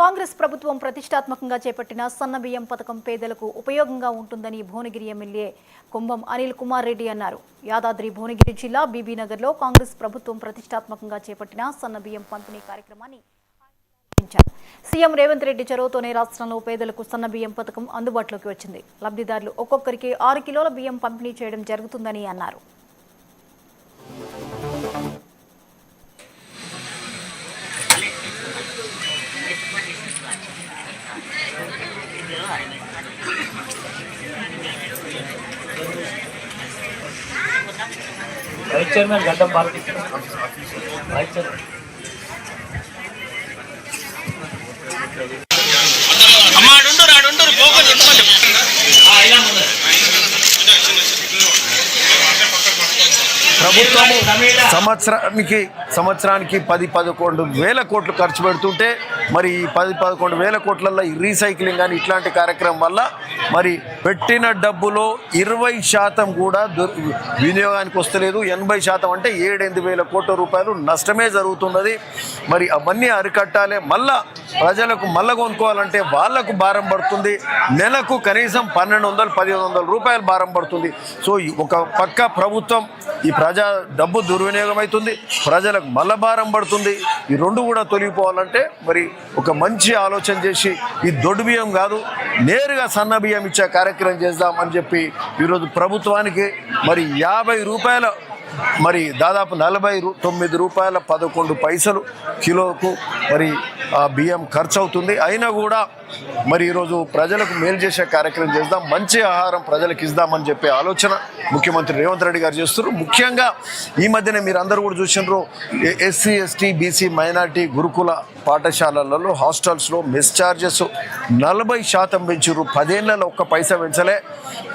కాంగ్రెస్ ప్రభుత్వం ప్రతిష్టాత్మకంగా చేపట్టిన సన్నబియ్యం పథకం పేదలకు ఉపయోగంగా ఉంటుందని భువనగిరి ఎమ్మెల్యే కుంభం అనిల్ కుమార్ రెడ్డి అన్నారు. యాదాద్రి భువనగిరి జిల్లా బీబీనగర్లో కాంగ్రెస్ ప్రభుత్వం ప్రతిష్టాత్మకంగా చేపట్టిన సన్నబియ్యం పంపిణీ కార్యక్రమాన్ని సీఎం రేవంత్ రెడ్డి చొరవతోనే రాష్ట్రంలో పేదలకు సన్నబియ్యం పథకం అందుబాటులోకి వచ్చింది. లబ్ధిదారులు ఒక్కొక్కరికి 6 కిలోల బియ్యం పంపిణీ చేయడం జరుగుతుందని అన్నారు. వైస్ చైర్మన్ గడ్డం బాలకృష్ణ వైస్ చైర్మన్ ప్రభుత్వము సంవత్సరానికి 10-11 వేల కోట్లు ఖర్చు పెడుతుంటే మరి ఈ 10-11 వేల కోట్లలో ఈ రీసైక్లింగ్ అని ఇట్లాంటి కార్యక్రమం వల్ల మరి పెట్టిన డబ్బులో 20% కూడా వినియోగానికి వస్తలేదు. 80% అంటే 7-8 వేల కోట్ల రూపాయలు నష్టమే జరుగుతున్నది. మరి అవన్నీ అరికట్టాలి. మళ్ళా ప్రజలకు మళ్ళా కొనుక్కోవాలంటే వాళ్లకు భారం పడుతుంది. నెలకు కనీసం 1200-1500 రూపాయలు భారం పడుతుంది. సో ఒక పక్క ప్రభుత్వం ఈ ప్రజా డబ్బు దుర్వినియోగం అవుతుంది, ప్రజలకు మళ్ళా భారం పడుతుంది. ఈ రెండు కూడా తొలగిపోవాలంటే మరి ఒక మంచి ఆలోచన చేసి ఈ దొడ్డు బియ్యం కాదు నేరుగా సన్న బియ్యం ఇచ్చే కార్యక్రమం చేద్దామని చెప్పి ఈరోజు ప్రభుత్వానికి మరి 50 రూపాయల మరి దాదాపు 49 రూపాయల 11 పైసలు కిలోకు మరి ఆ బియ్యం ఖర్చు అవుతుంది. అయినా కూడా మరి ఈరోజు ప్రజలకు మేలు చేసే కార్యక్రమం చేద్దాం, మంచి ఆహారం ప్రజలకు ఇద్దామని చెప్పే ఆలోచన ముఖ్యమంత్రి రేవంత్ రెడ్డి గారు చేస్తున్నారు. ముఖ్యంగా ఈ మధ్యనే మీరు అందరూ కూడా చూసినారు, ఎస్సీ ఎస్టీ బీసీ మైనార్టీ గురుకుల పాఠశాలలలో హాస్టల్స్లో మెస్ ఛార్జెస్ 40% పెంచారు. 10 ఏళ్లలో ఒక్క పైసా పెంచలే.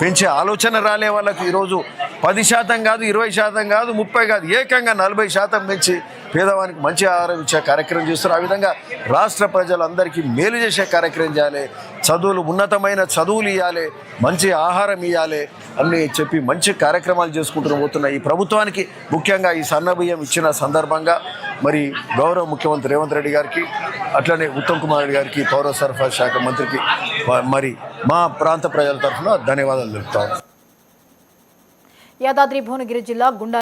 పెంచే ఆలోచన రాలే వాళ్ళకి. ఈరోజు 10% కాదు, 20% కాదు, 30 కాదు, ఏకంగా 40% పెంచి పేదవానికి మంచి ఆహారం ఇచ్చే కార్యక్రమం చేస్తారు. ఆ విధంగా రాష్ట్ర ప్రజలందరికీ మేలు చేసే కార్యక్రమం చేయాలి. చదువులు ఉన్నతమైన చదువులు ఇవ్వాలి, మంచి ఆహారం ఇవ్వాలి అన్నీ చెప్పి మంచి కార్యక్రమాలు చేసుకుంటూ పోతున్నాయి. ఈ ప్రభుత్వానికి ముఖ్యంగా ఈ సన్న బియ్యం ఇచ్చిన సందర్భంగా మరి గౌరవ ముఖ్యమంత్రి రేవంత్ రెడ్డి గారికి, అట్లనే ఉత్తమ్ కుమార్ రెడ్డి గారికి, పౌర సరఫరా శాఖ మంత్రికి మరి మా ప్రాంత ప్రజల తరఫున ధన్యవాదాలు తెలుపుతాం. యాదాద్రి భువనగిరి జిల్లా గుండా